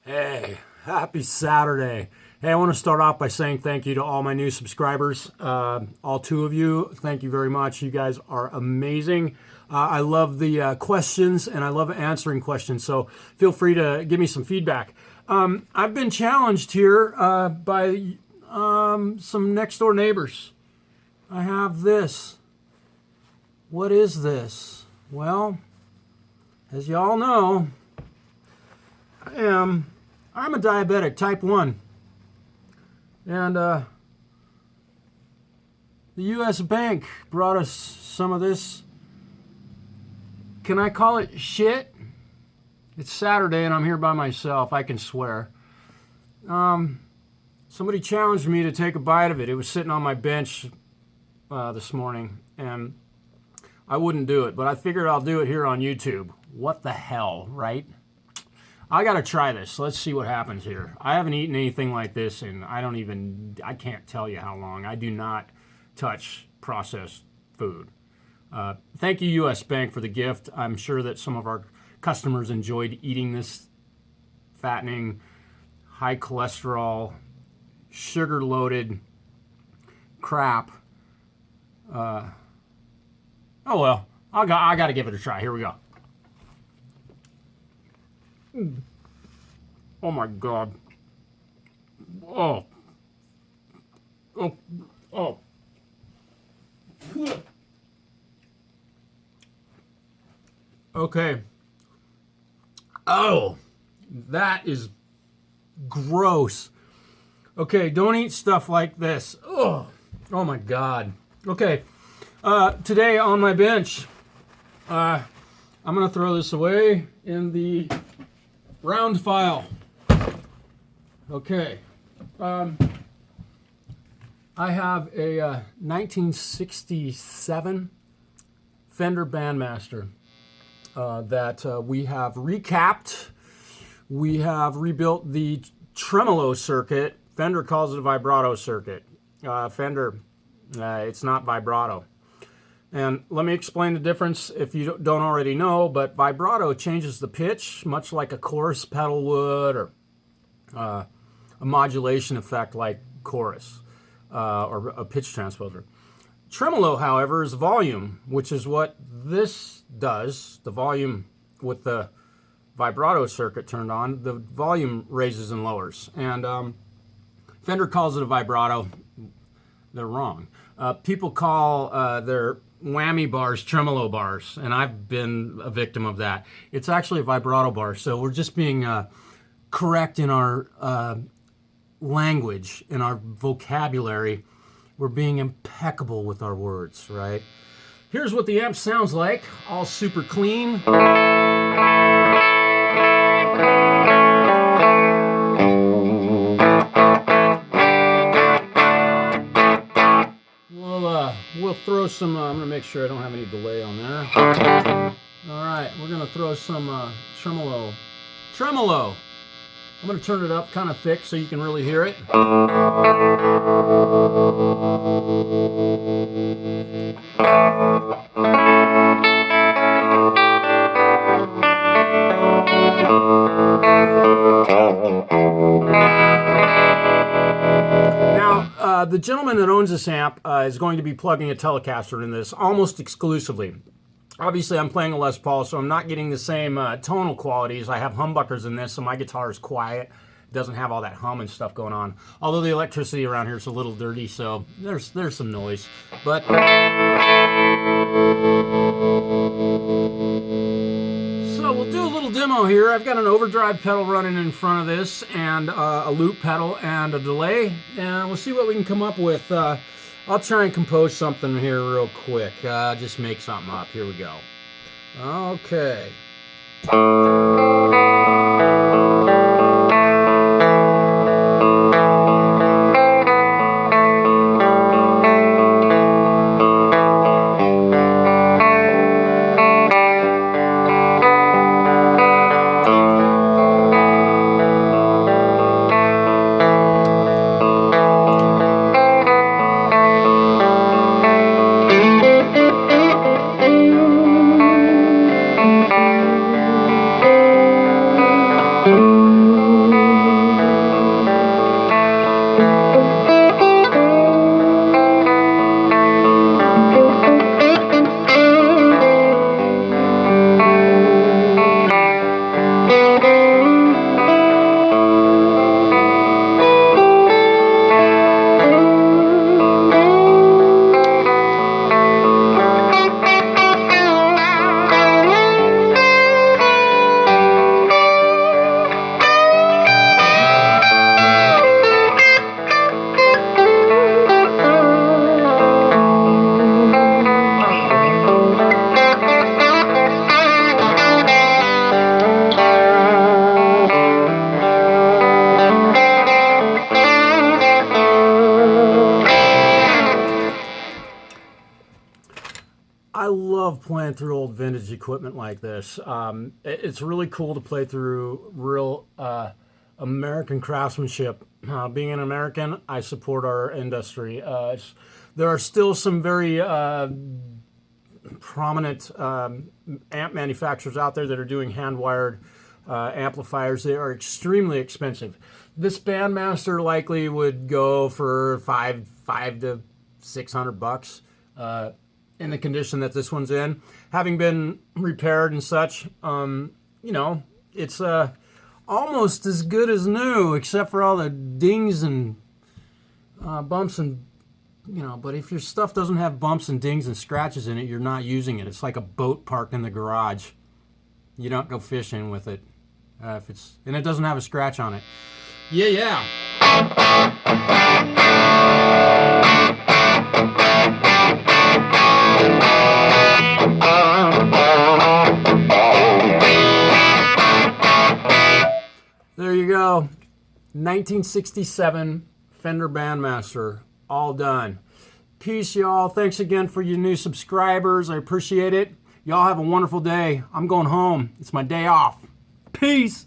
Hey, happy Saturday. Hey, I want to start off by saying thank you to all my new subscribers. All two of you, thank you very much. You guys are amazing. I love the questions and I love answering questions, so feel free to give me some feedback. I've been challenged here by some next door neighbors. I have this. What is this? Well, as y'all know, I'm a diabetic, type 1. And the U.S. Bank brought us some of this. Can I call it shit? It's Saturday and I'm here by myself. I can swear. Somebody challenged me to take a bite of it. It was sitting on my bench this morning, and I wouldn't do it, but I figured I'll do it here on YouTube. What the hell, right? I gotta try this. Let's see what happens here. I haven't eaten anything like this, and I can't tell you how long. I do not touch processed food. Thank you, U.S. Bank, for the gift. I'm sure that some of our customers enjoyed eating this fattening, high cholesterol, sugar-loaded crap. Oh well, I gotta give it a try. Here we go. Oh my God. Oh. Okay. Oh, that is gross. Okay, don't eat stuff like this. Oh my God. Okay, today on my bench, I'm gonna throw this away in the round file. Okay. I have a 1967 Fender Bandmaster that we have recapped. We have rebuilt the Tremolo circuit. Fender calls it a vibrato circuit. Fender, it's not vibrato. And let me explain the difference if you don't already know, but vibrato changes the pitch, much like a chorus pedal would, or a modulation effect like chorus, or a pitch transposer. Tremolo, however, is volume, which is what this does. The volume with the vibrato circuit turned on, the volume raises and lowers. And Fender calls it a vibrato. They're wrong. People call their whammy bars tremolo bars, and I've been a victim of that. It's actually a vibrato bar, so we're just being correct in our language, in our vocabulary. We're being impeccable with our words, right? Here's what the amp sounds like, all super clean. We'll throw some, I'm gonna make sure I don't have any delay on there. All right, we're gonna throw some tremolo. I'm gonna turn it up kind of thick so you can really hear it. The gentleman that owns this amp is going to be plugging a Telecaster in this almost exclusively. Obviously, I'm playing a Les Paul, so I'm not getting the same tonal qualities. I have humbuckers in this, so my guitar is quiet. It doesn't have all that hum and stuff going on. Although the electricity around here is a little dirty, so there's some noise. But so we'll do a little demo here. I've got an overdrive pedal running in front of this, and a loop pedal, and a delay, and we'll see what we can come up with. I'll try and compose something here real quick. Just make something up. Here we go. Okay. playing through old vintage equipment like this. It's really cool to play through real American craftsmanship. Being an American, I support our industry. There are still some very prominent amp manufacturers out there that are doing hand-wired amplifiers. They are extremely expensive. This Bandmaster likely would go for five to $600 in the condition that this one's in. Having been repaired and such, you know, it's almost as good as new, except for all the dings and bumps and, you know, but if your stuff doesn't have bumps and dings and scratches in it, you're not using it. It's like a boat parked in the garage. You don't go fishing with it. And it doesn't have a scratch on it. Yeah. There you go. 1967 Fender Bandmaster. All done. Peace, y'all. Thanks again for your new subscribers. I appreciate it. Y'all have a wonderful day. I'm going home. It's my day off. Peace.